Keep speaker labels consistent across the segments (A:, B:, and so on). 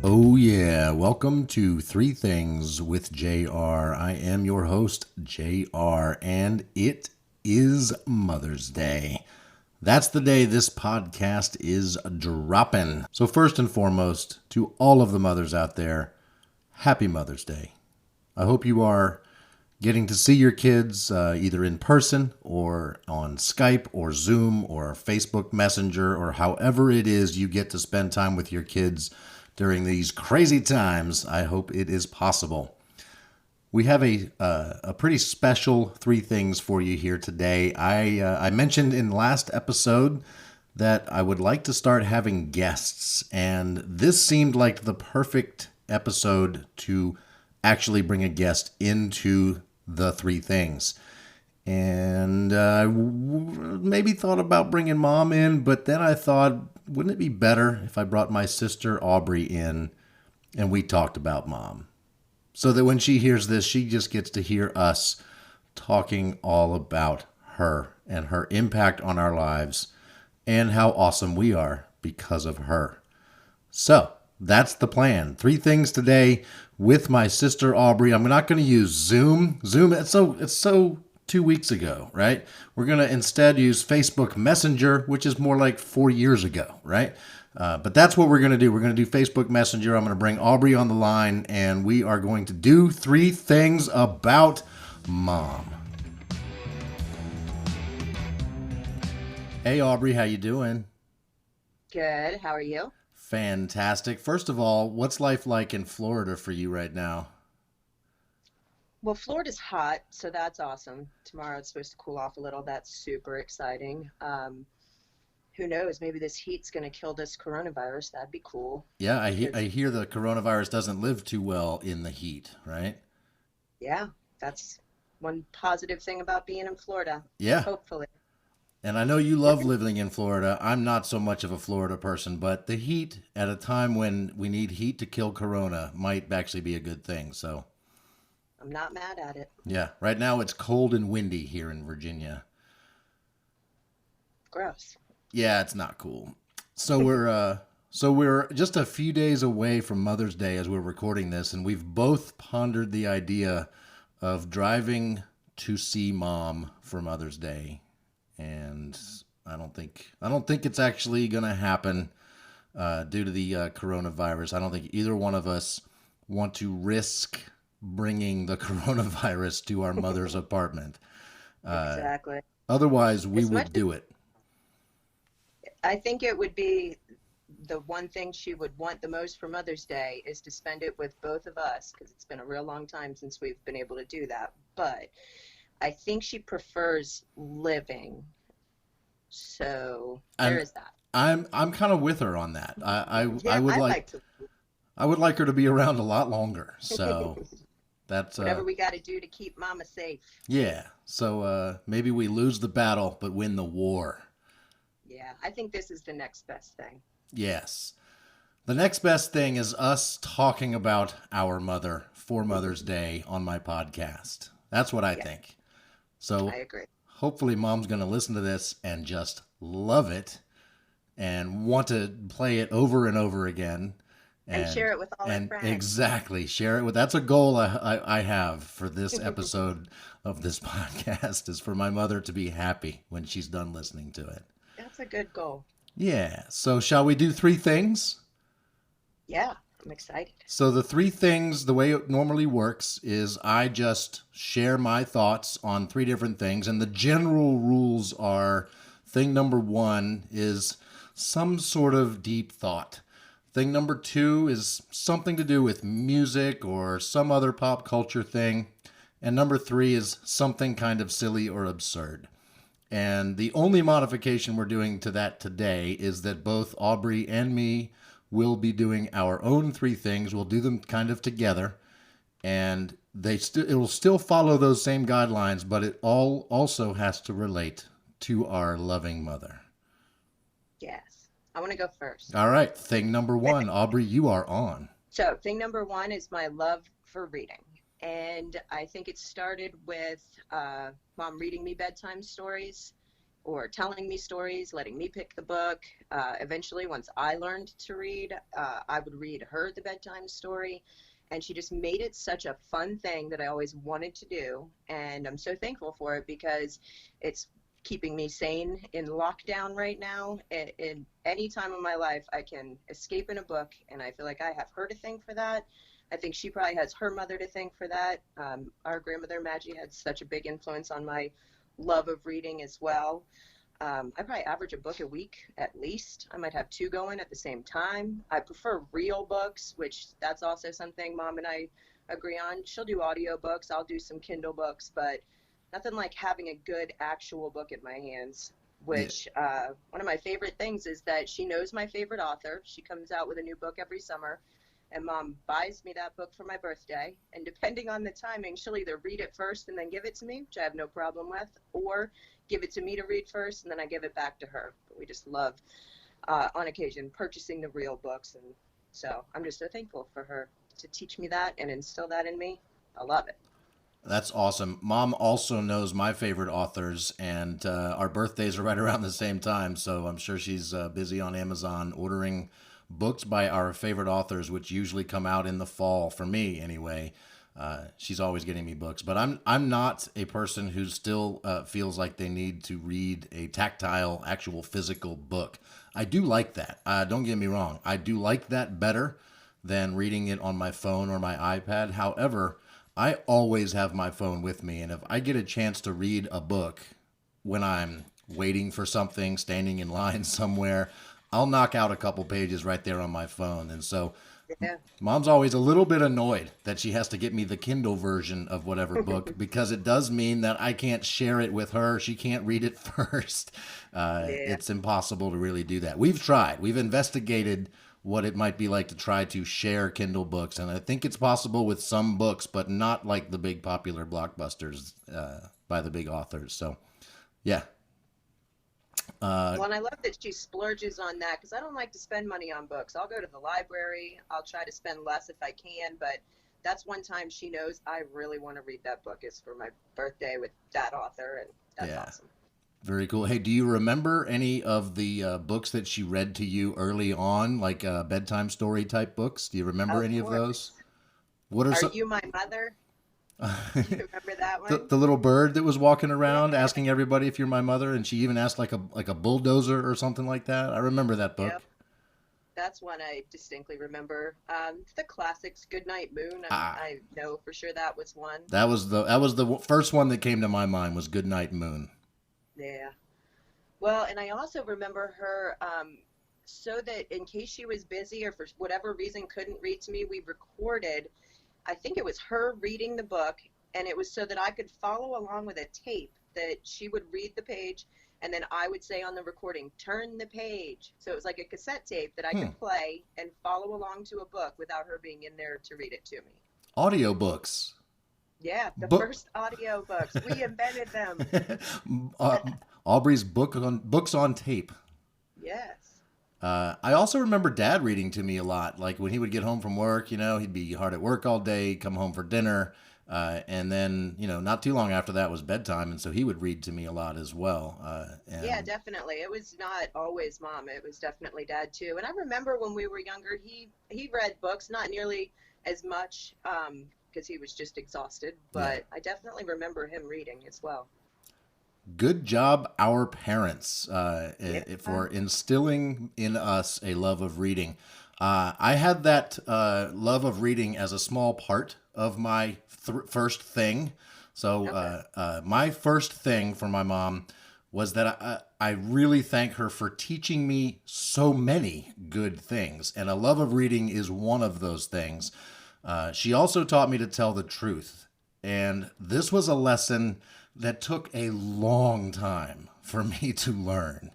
A: Oh, yeah. Welcome to Three Things with JR. I am your host, JR, and it is Mother's Day. That's the day this podcast is dropping. So, first and foremost, to all of the mothers out there, happy Mother's Day. I hope you are getting to see your kids either in person or on Skype or Zoom or Facebook Messenger or however it is you get to spend time with your kids during these crazy times. I hope it is possible. We have a pretty special three things for you here today. I mentioned in the last episode that I would like to start having guests, and this seemed like the perfect episode to actually bring a guest into the three things. And maybe thought about bringing Mom in, but then I thought, wouldn't it be better if I brought my sister Aubrey in and we talked about Mom? So that when she hears this, she just gets to hear us talking all about her and her impact on our lives and how awesome we are because of her. So that's the plan. Three things today with my sister Aubrey. I'm not going to use Zoom. It's so 2 weeks ago, right? We're going to instead use Facebook Messenger, which is more like 4 years ago, right? But that's what we're going to do. We're going to do Facebook Messenger. I'm going to bring Aubrey on the line, and we are going to do three things about Mom. Hey, Aubrey, how you doing?
B: Good. How are you?
A: Fantastic. First of all, what's life like in Florida for you right now?
B: Well, Florida's hot, so that's awesome. Tomorrow it's supposed to cool off a little. That's super exciting. Who knows? Maybe this heat's going to kill this coronavirus. That'd be cool.
A: Yeah,
B: Because,
A: I hear the coronavirus doesn't live too well in the heat, right?
B: yeah, that's one positive thing about being in Florida.
A: Yeah.
B: Hopefully.
A: And I know you
B: We're
A: love
B: gonna,
A: living in Florida. I'm not so much of a Florida person, but the heat at a time when we need heat to kill corona might actually be a good thing. So,
B: I'm not mad at it.
A: yeah, right now it's cold and windy here in Virginia.
B: Gross.
A: Yeah, it's not cool. So we're just a few days away from Mother's Day as we're recording this, and we've both pondered the idea of driving to see Mom for Mother's Day. And I don't think it's actually going to happen due to the coronavirus. I don't think either one of us want to risk bringing the coronavirus to our mother's apartment. Uh,
B: Exactly.
A: Otherwise, we
B: As much
A: would
B: as
A: do it.
B: I think it would be the one thing she would want the most for Mother's Day is to spend it with both of us because it's been a real long time since we've been able to do that. But I think she prefers living. So there
A: And
B: is that.
A: I'm kind of with her on that.
B: Yeah, I like to.
A: I would like her to be around a lot longer. So that's
B: Whatever we got to do to keep Mama safe.
A: yeah. So maybe we lose the battle but win the war.
B: Yeah, I think this is the next best thing.
A: Yes. The next best thing is us talking about our mother for Mother's Day on my podcast. That's what I
B: Yeah,
A: think.
B: I
A: So
B: agree.
A: hopefully Mom's going to listen to this and just love it and want to play it over and over again
B: And
A: and
B: share it with all our friends.
A: exactly share it with. That's a goal I have for this episode of this podcast is for my mother to be happy when she's done listening to it.
B: That's a good goal.
A: Yeah. So shall we do three things?
B: Yeah, I'm excited.
A: So the three things, the way it normally works is I just share my thoughts on three different things. And the general rules are thing number one is some sort of deep thought. Thing number two is something to do with music or some other pop culture thing. And number three is something kind of silly or absurd. And the only modification we're doing to that today is that both Aubrey and me will be doing our own three things. We'll do them kind of together, and it will still follow those same guidelines, but it all also has to relate to our loving mother.
B: Yes. I want to go first.
A: All right, thing number one, Aubrey, you are on.
B: So, thing number one is my love for reading. And I think it started with Mom reading me bedtime stories. or telling me stories, letting me pick the book. Eventually, once I learned to read, I would read her the bedtime story. And she just made it such a fun thing that I always wanted to do. And I'm so thankful for it because it's keeping me sane in lockdown right now. In any time of my life, I can escape in a book, and I feel like I have her to thank for that. I think she probably has her mother to thank for that. Our grandmother Maggie had such a big influence on my love of reading as well. I probably average a book a week at least. I might have two going at the same time. I prefer real books, which that's also something Mom and I agree on. She'll do audiobooks, I'll do some Kindle books, but nothing like having a good actual book in my hands.
A: Yeah.
B: Which one of my favorite things is that she knows my favorite author. She comes out with a new book every summer, and Mom buys me that book for my birthday. And depending on the timing, she'll either read it first and then give it to me, which I have no problem with, or give it to me to read first and then I give it back to her. But we just love, on occasion, purchasing the real books. And so I'm just so thankful for her to teach me that and instill that in me. I love it.
A: That's awesome. Mom also knows my favorite authors, and our birthdays are right around the same time. So I'm sure she's busy on Amazon ordering books by our favorite authors, which usually come out in the fall for me anyway. She's always getting me books, but I'm not a person who still feels like they need to read a tactile, actual physical book. I do like that. Don't get me wrong. I do like that better than reading it on my phone or my iPad. However, I always have my phone with me, and if I get a chance to read a book when I'm waiting for something, standing in line somewhere, I'll knock out a couple pages right there on my phone. And so
B: Yeah.
A: Mom's always a little bit annoyed that she has to get me the Kindle version of whatever book because it does mean that I can't share it with her. She can't read it first.
B: Yeah.
A: It's impossible to really do that. We've tried. We've investigated what it might be like to try to share Kindle books, and I think it's possible with some books, but not like the big popular blockbusters by the big authors. So, yeah.
B: Well, and I love that she splurges on that because I don't like to spend money on books. I'll go to the library. I'll try to spend less if I can, but that's one time she knows I really want to read that book is for my birthday with that author, and that's
A: Yeah.
B: awesome.
A: Very cool. Hey, do you remember any of the books that she read to you early on, like bedtime story type books? Do you remember
B: Of
A: any of those?
B: course.
A: What are
B: Are
A: some?
B: You My Mother? Do you remember that one?
A: The little bird that was walking
B: Yeah.
A: around asking everybody if you're my mother, and she even asked like a bulldozer or something like that. I remember that book.
B: Yep. That's one I distinctly remember. The classics, Goodnight Moon.
A: Ah,
B: I know for sure that was one.
A: that was the first one that came to my mind was Good Night Moon.
B: Yeah. Well, and I also remember her, so that in case she was busy or for whatever reason couldn't read to me, we recorded, I think it was her reading the book, and it was so that I could follow along with a tape that she would read the page, and then I would say on the recording, turn the page. So it was like a cassette tape that I
A: Hmm.
B: could play and follow along to a book without her being in there to read it to me.
A: Audiobooks.
B: Yeah, the
A: Book.
B: first audio books. We invented them.
A: uh, Aubrey's books on tape.
B: Yes.
A: I also remember Dad reading to me a lot. Like when he would get home from work, he'd be hard at work all day, come home for dinner, and then not too long after that was bedtime, and so he would read to me a lot as well.
B: Yeah,
A: And
B: definitely. It was not always mom. It was definitely dad too. And I remember when we were younger, he read books, not nearly as much, because he was just exhausted.
A: yeah,
B: But I definitely remember him reading as well.
A: good job, our parents,
B: Yeah.
A: for instilling in us a love of reading. I had that love of reading as a small part of my first thing. So,
B: Okay.
A: my first thing for my mom was that I really thank her for teaching me so many good things. And a love of reading is one of those things. She also taught me to tell the truth. And this was a lesson that took a long time for me to learn.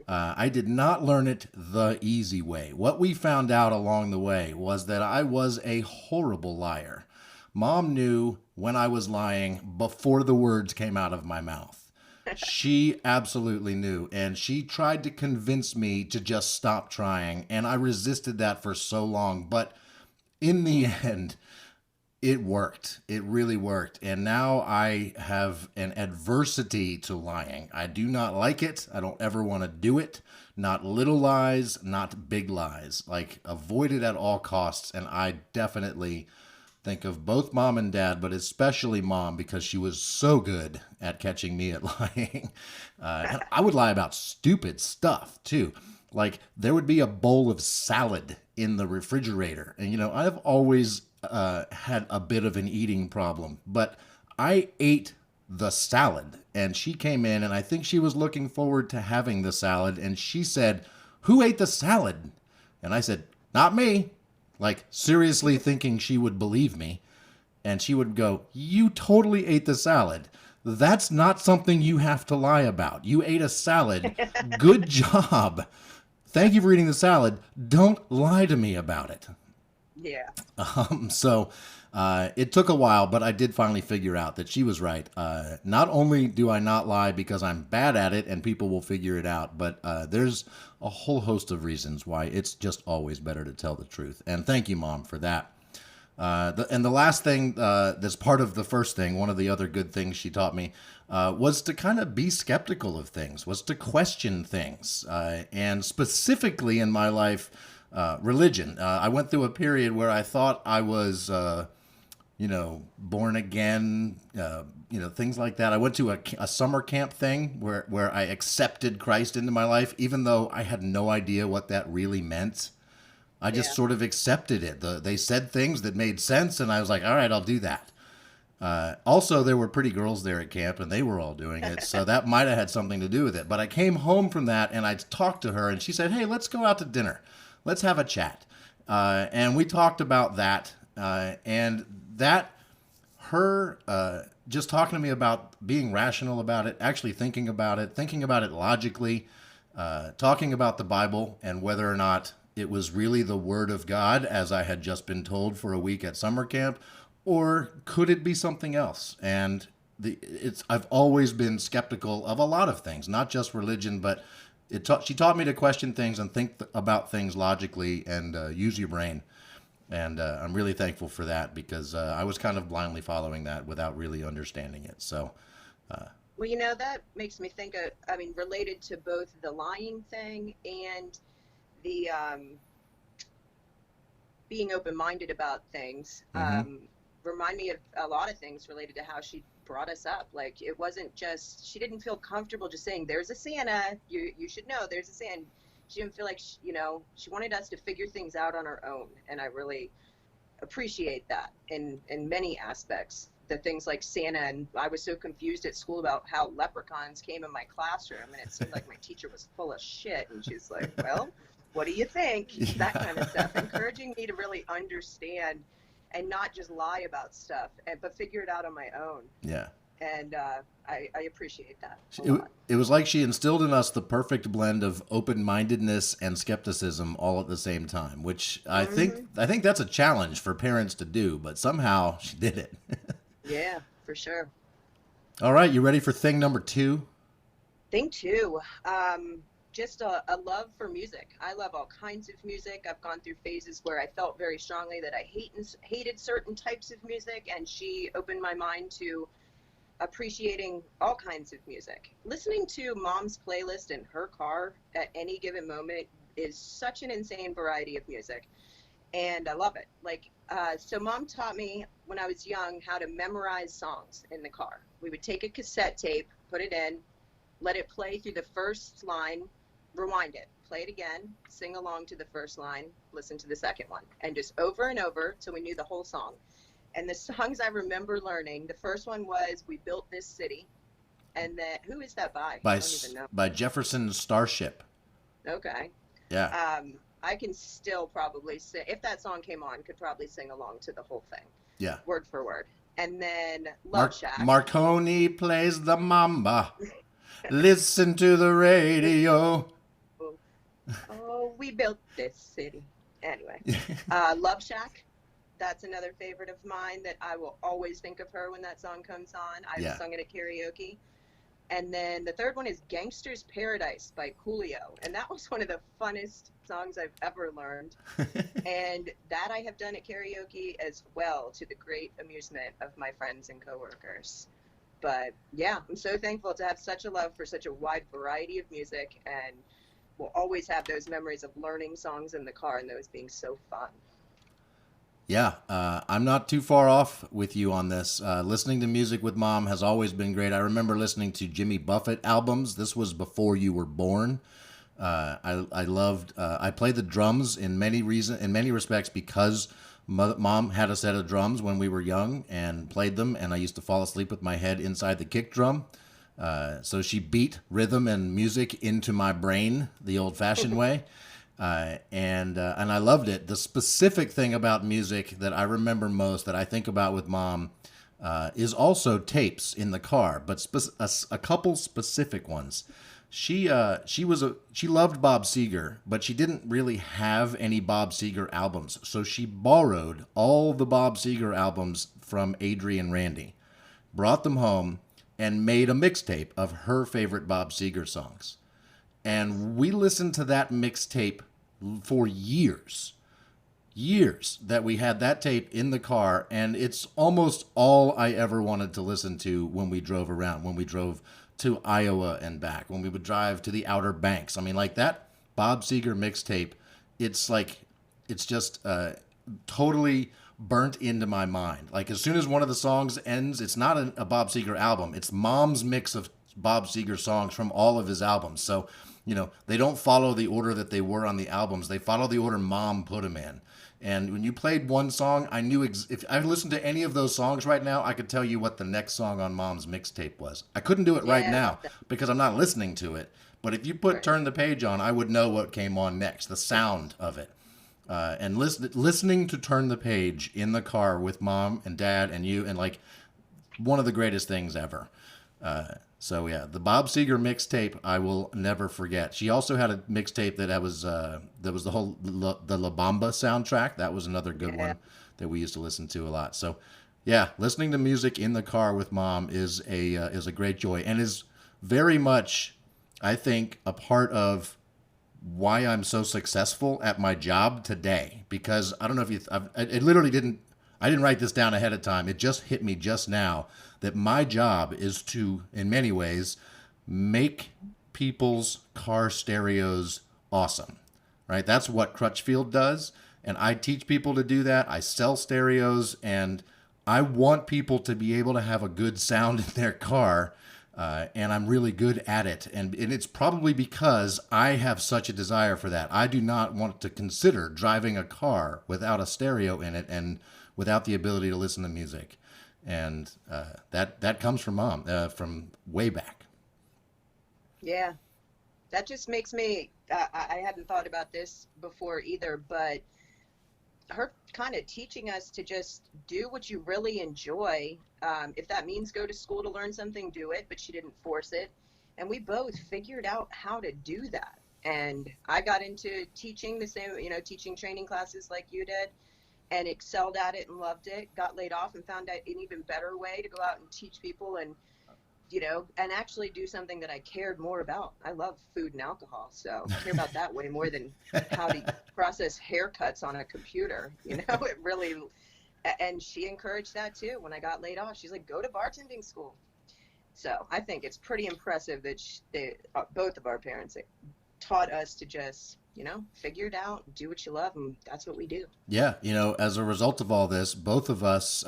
A: I did not learn it the easy way. What we found out along the way was that I was a horrible liar. Mom knew when I was lying before the words came out of my mouth. She absolutely knew, and she tried to convince me to just stop trying, and I resisted that for so long. But in the end, It worked. It really worked. And now I have an adversity to lying. I do not like it. I don't ever want to do it. Not little lies, not big lies. Like, avoid it at all costs. And I definitely think of both mom and dad, but especially mom, because she was so good at catching me at lying. And I would lie about stupid stuff too. Like, there would be a bowl of salad in the refrigerator. And, I've always had a bit of an eating problem, but I ate the salad. And she came in, and I think she was looking forward to having the salad. And she said, "Who ate the salad?" And I said, "Not me." Like, seriously thinking she would believe me. And she would go, "You totally ate the salad. That's not something you have to lie about. You ate a salad. Good job. Thank you for eating the salad. Don't lie to me about it."
B: Yeah.
A: So it took a while, but I did finally figure out that she was right. Not only do I not lie because I'm bad at it and people will figure it out, but there's a whole host of reasons why it's just always better to tell the truth. And thank you, Mom, for that. And the last thing that's part of the first thing, one of the other good things she taught me, was to kind of be skeptical of things, was to question things. And specifically in my life, religion. I went through a period where I thought I was, born again, things like that. I went to a summer camp thing where I accepted Christ into my life, even though I had no idea what that really meant. I just
B: Yeah.
A: sort of accepted it. They said things that made sense, and I was like, all right, I'll do that. Also, there were pretty girls there at camp, and they were all doing it, so that might have had something to do with it. But I came home from that, and I talked to her, and she said, "Hey, let's go out to dinner. Let's have a chat." And we talked about that, and that, her just talking to me about being rational about it, actually thinking about it logically, talking about the Bible and whether or not it was really the Word of God, as I had just been told for a week at summer camp, or could it be something else? And I've always been skeptical of a lot of things, not just religion, but she taught me to question things and think about things logically and use your brain. And I'm really thankful for that, because I was kind of blindly following that without really understanding it. So,
B: Well, that makes me think of, I mean, related to both the lying thing and the being open-minded about things.
A: mm-hmm.
B: Remind me of a lot of things related to how she brought us up. Like, it wasn't just, she didn't feel comfortable just saying, "There's a Santa, you should know there's a Santa." She didn't feel like she wanted us to figure things out on our own, and I really appreciate that in many aspects. The things like Santa, and I was so confused at school about how leprechauns came in my classroom, and it seemed like my teacher was full of shit, and she's like, "Well, what do you think?" That kind of stuff, encouraging me to really understand and not just lie about stuff, but figure it out on my own.
A: Yeah.
B: And I appreciate that a
A: It,
B: lot.
A: it was like she instilled in us the perfect blend of open-mindedness and skepticism all at the same time, which I think that's a challenge for parents to do, but somehow she did it.
B: Yeah, for sure.
A: All right, you ready for thing number 2?
B: Thing two, just a love for music. I love all kinds of music. I've gone through phases where I felt very strongly that I hated certain types of music, and she opened my mind to appreciating all kinds of music. Listening to Mom's playlist in her car at any given moment is such an insane variety of music, and I love it. Like, so Mom taught me when I was young how to memorize songs in the car. We would take a cassette tape, put it in, let it play through the first line, rewind it, play it again, sing along to the first line, listen to the second one, and just over and over till we knew the whole song. And the songs I remember learning, the first one was "We Built This City." And then, who is that by? I don't even know.
A: By Jefferson Starship.
B: Okay.
A: Yeah.
B: I can still probably sing, if that song came on, could probably sing along to the whole thing.
A: Yeah.
B: Word for word. And then Love Shack.
A: Marconi plays the mamba. Listen to the radio.
B: Oh, we built this city. Anyway, Love Shack. That's another favorite of mine that I will always think of her when that song comes on. I've sung it at karaoke. And then the third one is Gangster's Paradise by Coolio. And that was one of the funnest songs I've ever learned. And that I have done at karaoke as well, to the great amusement of my friends and coworkers. But yeah, I'm so thankful to have such a love for such a wide variety of music, and will always have those memories of learning songs in the car and those being so fun.
A: Yeah, I'm not too far off with you on this. Listening to music with mom has always been great. I remember listening to Jimmy Buffett albums. This was before you were born. I loved. I played the drums in many respects because mom had a set of drums when we were young and played them, and I used to fall asleep with my head inside the kick drum. So she beat rhythm and music into my brain the old-fashioned way. And I loved it. The specific thing about music that I remember most, that I think about with mom, is also tapes in the car, but a couple specific ones. She loved Bob Seger, but she didn't really have any Bob Seger albums, so she borrowed all the Bob Seger albums from Adri and Randy, brought them home, and made a mixtape of her favorite Bob Seger songs. And we listened to that mixtape for years. Years that we had that tape in the car, and it's almost all I ever wanted to listen to when we drove around, when we drove to Iowa and back, when we would drive to the Outer Banks. I mean, like that Bob Seger mixtape, it's just totally burnt into my mind. Like, as soon as one of the songs ends, it's not a Bob Seger album. It's mom's mix of Bob Seger songs from all of his albums. So, they don't follow the order that they were on the albums. They follow the order mom put them in. And when you played one song, I knew if I listened to any of those songs right now, I could tell you what the next song on mom's mixtape was. I couldn't do it right
B: Yeah, I
A: now
B: love that.
A: because I'm not listening to it. But if you put
B: Right.
A: Turn the Page on, I would know what came on next, the sound of it. And listening to Turn the Page in the car with mom and dad and you, and like one of the greatest things ever. So yeah, the Bob Seger mixtape I will never forget. She also had a mixtape that was the whole the La Bamba soundtrack. That was another good
B: Yeah.
A: one that we used to listen to a lot. So yeah, listening to music in the car with mom is a great joy, and is very much, I think, a part of why I'm so successful at my job today. Because I don't know if it literally didn't. I didn't write this down ahead of time. It just hit me just now that my job is to, in many ways, make people's car stereos awesome. Right? That's what Crutchfield does, and I teach people to do that. I sell stereos, and I want people to be able to have a good sound in their car, and I'm really good at it. And it's probably because I have such a desire for that. I do not want to consider driving a car without a stereo in it and without the ability to listen to music. And that comes from mom, from way back.
B: Yeah. That just makes me, I hadn't thought about this before either, but her kind of teaching us to just do what you really enjoy. If that means go to school to learn something, do it, but she didn't force it. And we both figured out how to do that. And I got into teaching the same, teaching training classes like you did, and excelled at it and loved it. Got laid off and found out an even better way to go out and teach people, and actually do something that I cared more about. I love food and alcohol, so I care about that way more than how to process haircuts on a computer. It really, and she encouraged that too. When I got laid off, she's like, go to bartending school. So I think it's pretty impressive that both of our parents taught us to just, figure it out, do what you love, and that's what we do.
A: Yeah, as a result of all this, both of us,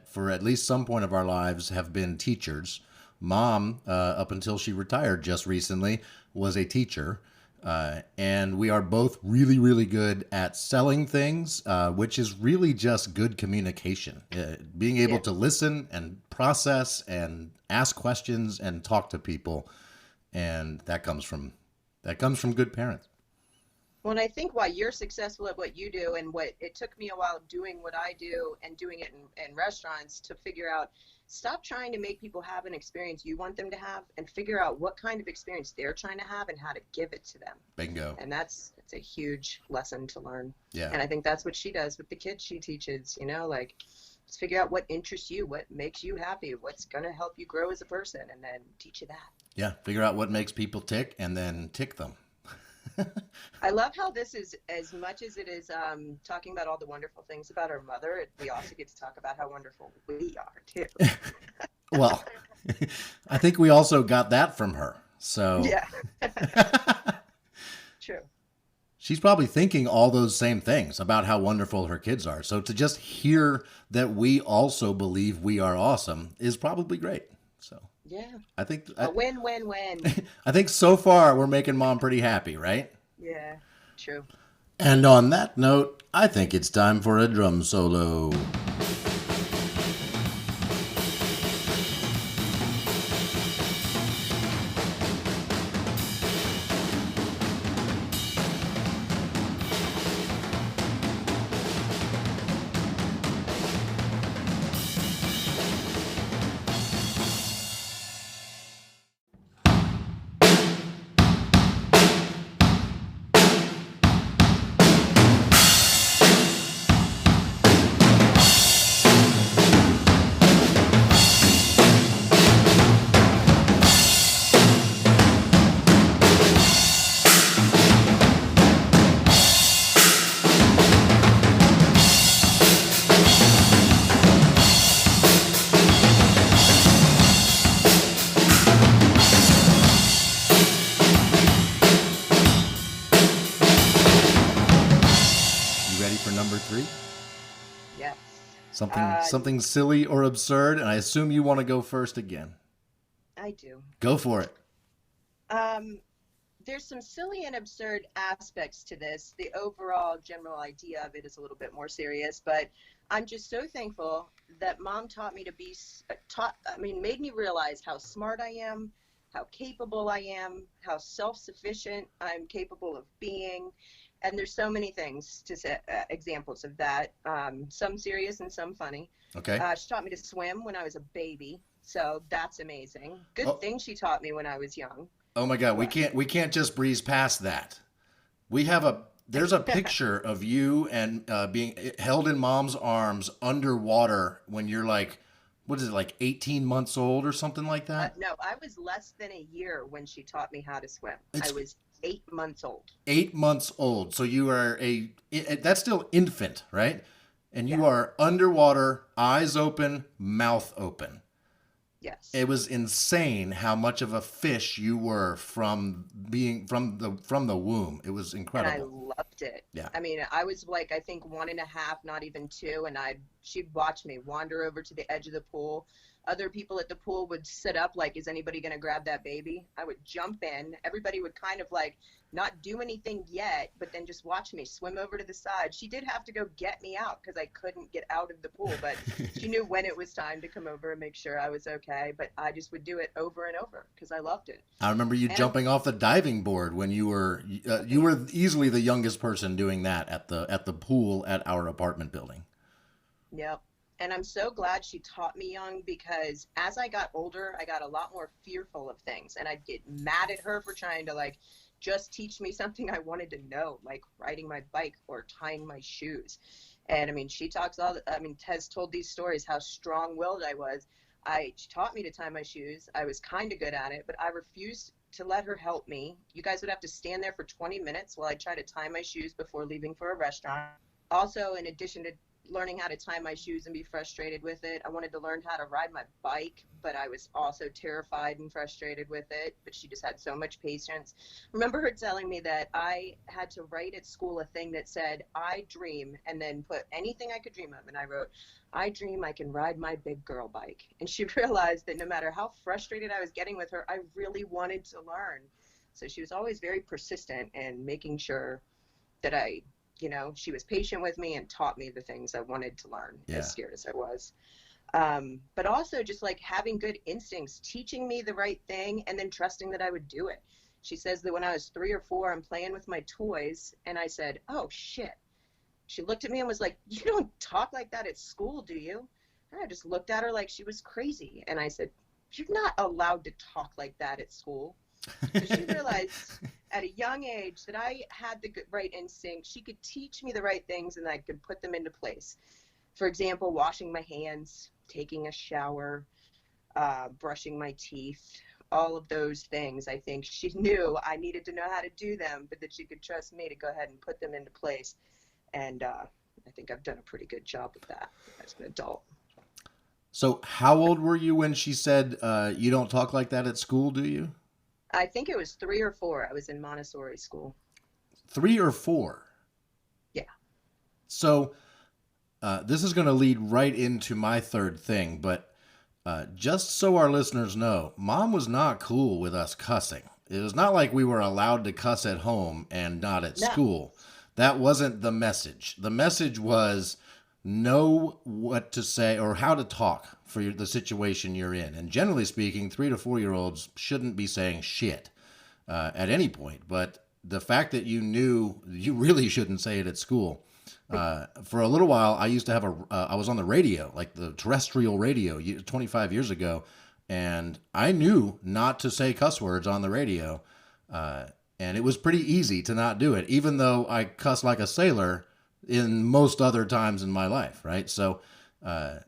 A: for at least some point of our lives, have been teachers. Mom, up until she retired just recently, was a teacher. And we are both really, really good at selling things, which is really just good communication. Being able
B: Yeah.
A: to listen and process and ask questions and talk to people, and that comes from good parents.
B: Well, and I think why you're successful at what you do, and what it took me a while doing what I do and doing it in restaurants, to figure out, stop trying to make people have an experience you want them to have, and figure out what kind of experience they're trying to have and how to give it to them.
A: Bingo.
B: And it's a huge lesson to learn.
A: Yeah.
B: And I think that's what she does with the kids she teaches, like Just figure out what interests you, what makes you happy, what's going to help you grow as a person, and then teach you that.
A: Yeah, figure out what makes people tick and then tick them.
B: I love how this is, as much as it is talking about all the wonderful things about our mother, we also get to talk about how wonderful we are too.
A: Well, I think we also got that from her. So
B: Yeah, true.
A: she's probably thinking all those same things about how wonderful her kids are. So to just hear that we also believe we are awesome is probably great. So
B: Yeah,
A: I think
B: a win-win-win.
A: I think so far we're making mom pretty happy, right?
B: Yeah, true.
A: And on that note, I think it's time for a drum solo. You ready for number 3?
B: Yes.
A: Something silly or absurd, and I assume you want to go first again.
B: I do.
A: Go for it.
B: Um, there's some silly and absurd aspects to this. The overall general idea of it is a little bit more serious, but I'm just so thankful that mom taught me to be made me realize how smart I am, how capable I am, how self-sufficient I'm capable of being. And there's so many things to say, examples of that, some serious and some funny.
A: Okay.
B: She taught me to swim when I was a baby, so that's amazing. Good
A: Oh,
B: thing she taught me when I was young.
A: oh my God,
B: What?
A: we can't just breeze past that. We have a there's a picture of you and being held in mom's arms underwater when you're like, what is it, like 18 months old or something like that?
B: No, I was less than a year when she taught me how to swim. I
A: It's
B: was 8 months old.
A: 8 months old. So you are that's still infant, right? And you
B: Yeah,
A: are underwater, eyes open, mouth open.
B: yes.
A: It was insane how much of a fish you were from being from the womb. It was
B: And I
A: incredible.
B: loved it.
A: Yeah.
B: I mean, I was like, I think 1.5, not even 2, and she'd watch me wander over to the edge of the pool. Other people at the pool would sit up like, is anybody going to grab that baby? I would jump in. Everybody would kind of like not do anything yet, but then just watch me swim over to the side. She did have to go get me out because I couldn't get out of the pool, but she knew when it was time to come over and make sure I was okay. But I just would do it over and over because I loved it.
A: I remember you
B: And
A: jumping off the diving board when you were easily the youngest person doing that at the pool at our apartment building.
B: Yep. And I'm so glad she taught me young because as I got older, I got a lot more fearful of things and I'd get mad at her for trying to like just teach me something I wanted to know, like riding my bike or tying my shoes. And I mean, has told these stories how strong-willed I was. She taught me to tie my shoes. I was kind of good at it, but I refused to let her help me. You guys would have to stand there for 20 minutes while I try to tie my shoes before leaving for a restaurant. Also, in addition to learning how to tie my shoes and be frustrated with it, I wanted to learn how to ride my bike, but I was also terrified and frustrated with it. But she just had so much patience. Remember her telling me that I had to write at school a thing that said, I dream, and then put anything I could dream of. And I wrote, I dream I can ride my big girl bike. And she realized that no matter how frustrated I was getting with her, I really wanted to learn. So she was always very persistent in making sure that she was patient with me and taught me the things I wanted to learn,
A: Yeah.
B: as scared as I was. But also just like having good instincts, teaching me the right thing, and then trusting that I would do it. She says that when I was 3 or 4, I'm playing with my toys, and I said, oh, shit. She looked at me and was like, you don't talk like that at school, do you? And I just looked at her like she was crazy. And I said, you're not allowed to talk like that at school. So she realized at a young age that I had the right instinct. She could teach me the right things and I could put them into place. For example, washing my hands, taking a shower, brushing my teeth, all of those things. I think she knew I needed to know how to do them, but that she could trust me to go ahead and put them into place. And I think I've done a pretty good job of that as an adult.
A: So how old were you when she said, you don't talk like that at school, do you?
B: I think it was 3 or 4. I was in Montessori school.
A: 3 or 4?
B: Yeah.
A: So this is going to lead right into my third thing, but just so our listeners know, Mom was not cool with us cussing. It was not like we were allowed to cuss at home and not at school. That wasn't the message. The message was know what to say or how to talk for the situation you're in. And generally speaking, 3 to 4-year-olds shouldn't be saying shit at any point. But the fact that you knew you really shouldn't say it at school. For a little while, I used to have I was on the radio, like the terrestrial radio 25 years ago. And I knew not to say cuss words on the radio. And it was pretty easy to not do it, even though I cuss like a sailor in most other times in my life, right? So, I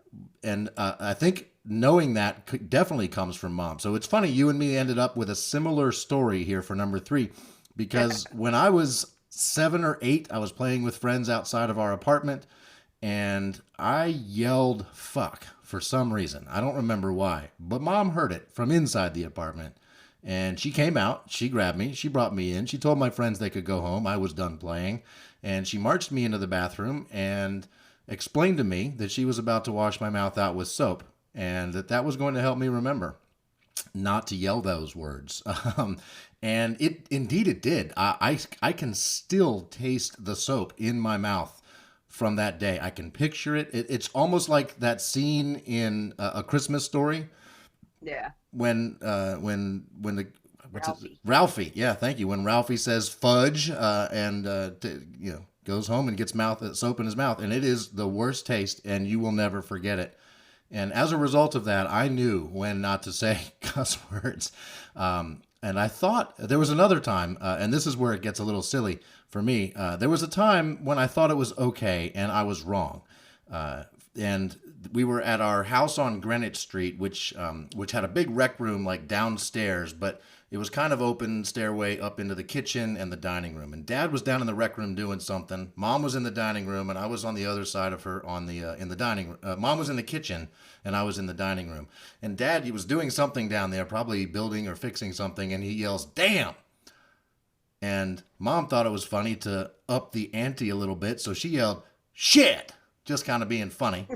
A: think knowing that definitely comes from Mom. So it's funny, you and me ended up with a similar story here for number 3, because when I was 7 or 8, I was playing with friends outside of our apartment, and I yelled fuck for some reason. I don't remember why, but Mom heard it from inside the apartment. And she came out, she grabbed me, she brought me in, she told my friends they could go home, I was done playing, and she marched me into the bathroom and explained to me that she was about to wash my mouth out with soap, and that was going to help me remember not to yell those words. And it did. I can still taste the soap in my mouth from that day. I can picture it. It's almost like that scene in A Christmas Story.
B: Yeah.
A: When the
B: Ralphie.
A: Ralphie, yeah, thank you. When Ralphie says fudge and goes home and gets soap in his mouth, and it is the worst taste, and you will never forget it. And as a result of that, I knew when not to say cuss words. And I thought there was another time, and this is where it gets a little silly for me. There was a time when I thought it was okay, and I was wrong. And we were at our house on Greenwich Street, which had a big rec room like downstairs, but it was kind of open stairway up into the kitchen and the dining room. And Dad was down in the rec room doing something. Mom was in the dining room, and I was on the other side of her in the dining room. Mom was in the kitchen, and I was in the dining room. And Dad, he was doing something down there, probably building or fixing something, and he yells, "Damn!" And Mom thought it was funny to up the ante a little bit, so she yelled, "Shit!" Just kind of being funny.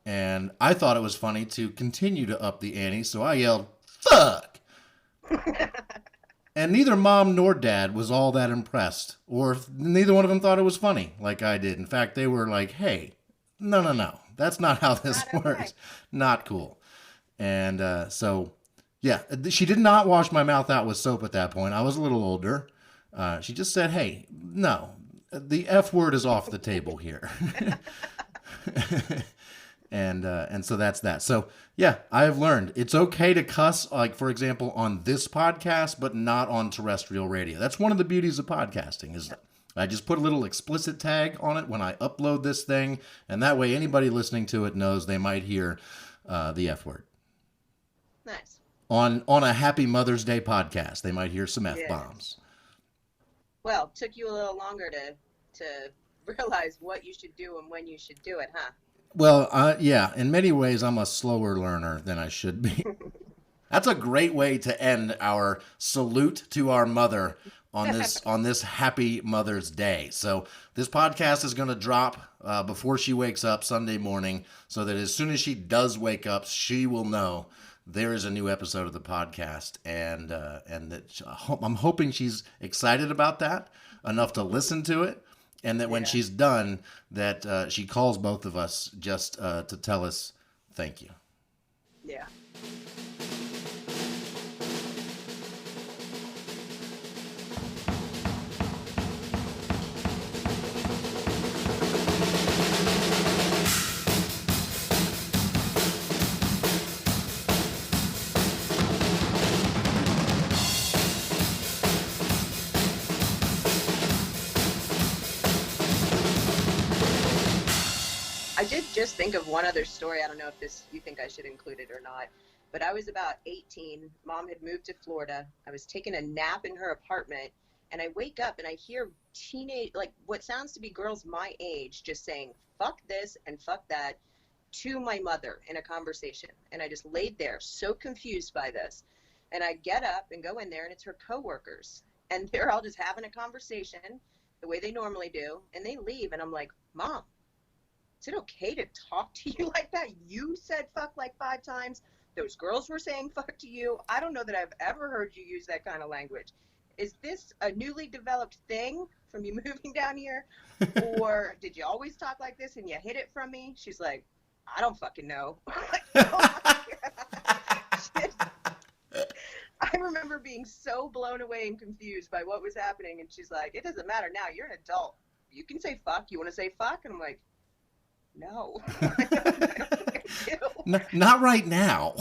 A: And I thought it was funny to continue to up the ante, so I yelled, "Fuck!" And neither Mom nor Dad was all that impressed, or neither one of them thought it was funny like I did. In fact, they were like, "Hey, no, that's not how this works. Not cool." And so, yeah, she did not wash my mouth out with soap at that point. I was a little older. She just said, "Hey, no, the F word is off the table here." And so that's that. So yeah, I have learned it's okay to cuss, like for example, on this podcast, but not on terrestrial radio. That's one of the beauties of podcasting is I just put a little explicit tag on it when I upload this thing, and that way anybody listening to it knows they might hear the F word.
B: Nice.
A: On a Happy Mother's Day podcast, they might hear some F-bombs.
B: Well, it took you a little longer to realize what you should do and when you should do it, huh?
A: Well, yeah, in many ways, I'm a slower learner than I should be. That's a great way to end our salute to our mother on this Happy Mother's Day. So this podcast is going to drop before she wakes up Sunday morning, so that as soon as she does wake up, she will know there is a new episode of the podcast, and that I'm hoping she's excited about that enough to listen to it. And that when she's done, that she calls both of us just to tell us thank you.
B: Yeah. I did just think of one other story. I don't know if this you think I should include it or not. But I was about 18. Mom had moved to Florida. I was taking a nap in her apartment, and I wake up and I hear teenage, like what sounds to be girls my age, just saying "fuck this" and "fuck that" to my mother in a conversation. And I just laid there so confused by this. And I get up and go in there, and it's her coworkers, and they're all just having a conversation the way they normally do, and they leave, and I'm like, Mom, is it okay to talk to you like that? You said fuck like 5 times. Those girls were saying fuck to you. I don't know that I've ever heard you use that kind of language. Is this a newly developed thing from you moving down here? Or did you always talk like this and you hid it from me? She's like, I don't fucking know. Like, oh my God. I remember being so blown away and confused by what was happening. And she's like, it doesn't matter now. You're an adult. You can say fuck. You want to say fuck? And I'm like, no, I don't think I do.
A: Not right now.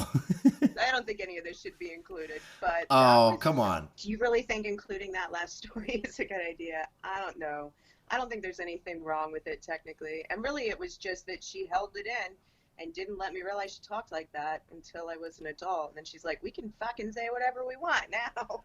B: I don't think any of this should be included, but
A: Oh, come on.
B: do you really think including that last story is a good idea? I don't know. I don't think there's anything wrong with it technically. And really it was just that she held it in and didn't let me realize she talked like that until I was an adult. And then she's like, we can fucking say whatever we want now.